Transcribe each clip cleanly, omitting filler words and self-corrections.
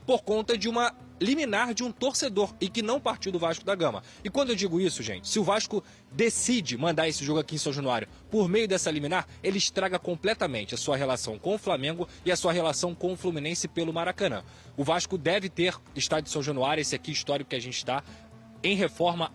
por conta de uma liminar de um torcedor e que não partiu do Vasco da Gama. E quando eu digo isso, gente, se o Vasco decide mandar esse jogo aqui em São Januário por meio dessa liminar, ele estraga completamente a sua relação com o Flamengo e a sua relação com o Fluminense pelo Maracanã. O Vasco deve ter estádio de São Januário, esse aqui histórico que a gente está, em reforma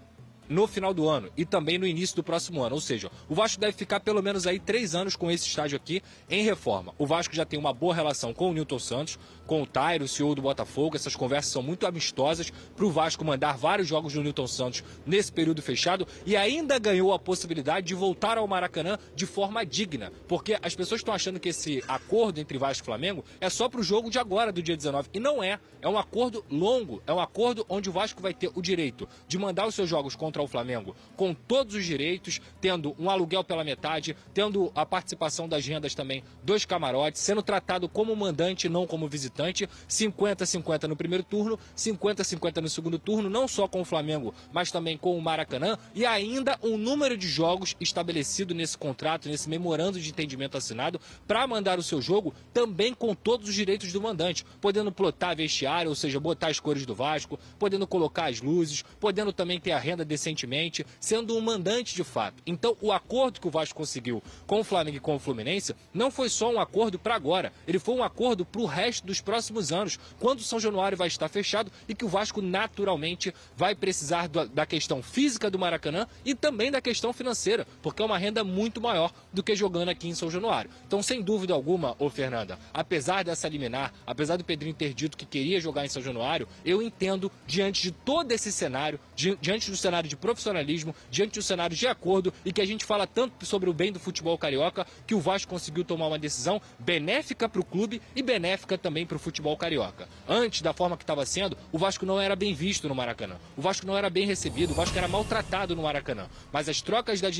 no final do ano e também no início do próximo ano. Ou seja, o Vasco deve ficar pelo menos aí 3 anos com esse estádio aqui em reforma. O Vasco já tem uma boa relação com o Nilton Santos, com o Tairo, o CEO do Botafogo. Essas conversas são muito amistosas para o Vasco mandar vários jogos do Nilton Santos nesse período fechado e ainda ganhou a possibilidade de voltar ao Maracanã de forma digna, porque as pessoas estão achando que esse acordo entre Vasco e Flamengo é só para o jogo de agora, do dia 19, e não é. É um acordo longo, é um acordo onde o Vasco vai ter o direito de mandar os seus jogos contra o Flamengo com todos os direitos, tendo um aluguel pela metade, tendo a participação das rendas também dos camarotes, sendo tratado como mandante, não como visitante, 50-50 no primeiro turno, 50-50 no segundo turno, não só com o Flamengo, mas também com o Maracanã, e ainda um número de jogos estabelecido nesse contrato, nesse memorando de entendimento assinado, para mandar o seu jogo também com todos os direitos do mandante, podendo plotar vestiário, ou seja, botar as cores do Vasco, podendo colocar as luzes, podendo também ter a renda decentemente, sendo um mandante de fato. Então, o acordo que o Vasco conseguiu com o Flamengo e com o Fluminense não foi só um acordo para agora, ele foi um acordo para o resto dos próximos anos, quando o São Januário vai estar fechado e que o Vasco naturalmente vai precisar da questão física do Maracanã e também da questão financeira, porque é uma renda muito maior do que jogando aqui em São Januário. Então, sem dúvida alguma, ô Fernanda, apesar dessa liminar, apesar do Pedrinho ter dito que queria jogar em São Januário, eu entendo, diante de todo esse cenário, diante do cenário de profissionalismo, diante do cenário de acordo e que a gente fala tanto sobre o bem do futebol carioca, que o Vasco conseguiu tomar uma decisão benéfica para o clube e benéfica também para o futebol carioca. Antes, da forma que estava sendo, o Vasco não era bem visto no Maracanã, o Vasco não era bem recebido, o Vasco era maltratado no Maracanã, mas as trocas das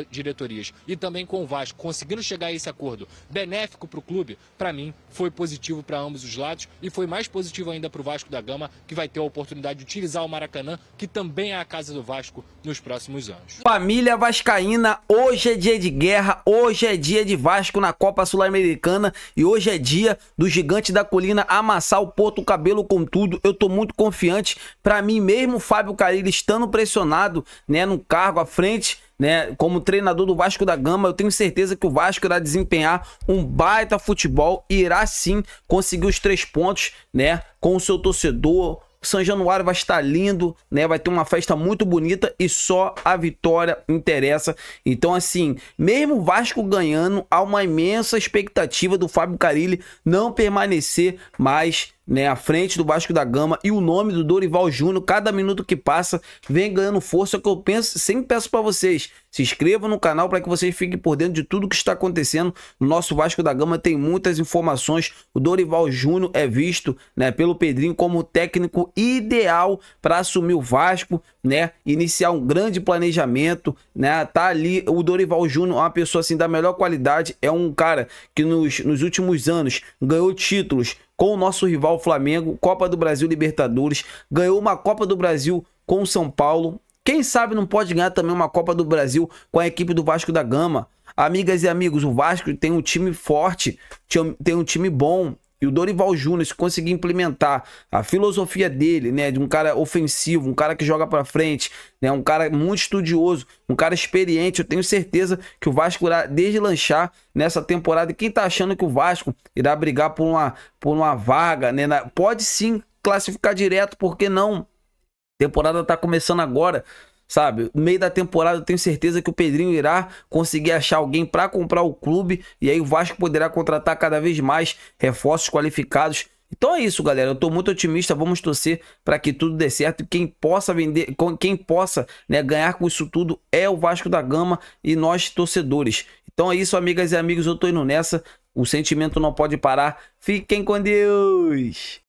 diretorias e também com o Vasco conseguindo chegar a esse acordo benéfico para o clube, para mim foi positivo para ambos os lados e foi mais positivo ainda para o Vasco da Gama, que vai ter a oportunidade de utilizar o Maracanã, que também é a casa do Vasco nos próximos anos. Família vascaína, hoje é dia de guerra, hoje é dia de Vasco na Copa Sul-Americana e hoje é dia do Gigante da Colina amassar o Porto Cabelo com tudo. Eu tô muito confiante. Para mim mesmo, Fábio Carille estando pressionado, né, no cargo à frente, né, como treinador do Vasco da Gama, eu tenho certeza que o Vasco irá desempenhar um baita futebol e irá sim conseguir os 3 pontos, né, com o seu torcedor. São Januário vai estar lindo, né? Vai ter uma festa muito bonita e só a vitória interessa. Então, assim, mesmo o Vasco ganhando, há uma imensa expectativa do Fábio Carille não permanecer mais, né, à frente do Vasco da Gama, e o nome do Dorival Júnior, cada minuto que passa, vem ganhando força. Que eu penso, sempre peço para vocês, se inscrevam no canal para que vocês fiquem por dentro de tudo que está acontecendo no nosso Vasco da Gama. Tem muitas informações. O Dorival Júnior é visto, né, pelo Pedrinho como o técnico ideal para assumir o Vasco, né, iniciar um grande planejamento, né, tá ali o Dorival Júnior, uma pessoa assim da melhor qualidade, é um cara que nos últimos anos ganhou títulos com o nosso rival Flamengo, Copa do Brasil, Libertadores, ganhou uma Copa do Brasil com o São Paulo. Quem sabe não pode ganhar também uma Copa do Brasil com a equipe do Vasco da Gama. Amigas e amigos, o Vasco tem um time forte, tem um time bom. E o Dorival Júnior, se conseguir implementar a filosofia dele, né, de um cara ofensivo, um cara que joga pra frente, né, um cara muito estudioso, um cara experiente, eu tenho certeza que o Vasco irá deslanchar nessa temporada. E quem tá achando que o Vasco irá brigar por uma vaga, né, pode sim classificar direto, porque não? A temporada tá começando agora, sabe? No meio da temporada eu tenho certeza que o Pedrinho irá conseguir achar alguém para comprar o clube, e aí o Vasco poderá contratar cada vez mais reforços qualificados. Então é isso, galera, eu tô muito otimista, vamos torcer para que tudo dê certo, e quem possa vender, quem possa, né, ganhar com isso tudo é o Vasco da Gama e nós torcedores. Então é isso, amigas e amigos, eu tô indo nessa, o sentimento não pode parar, fiquem com Deus!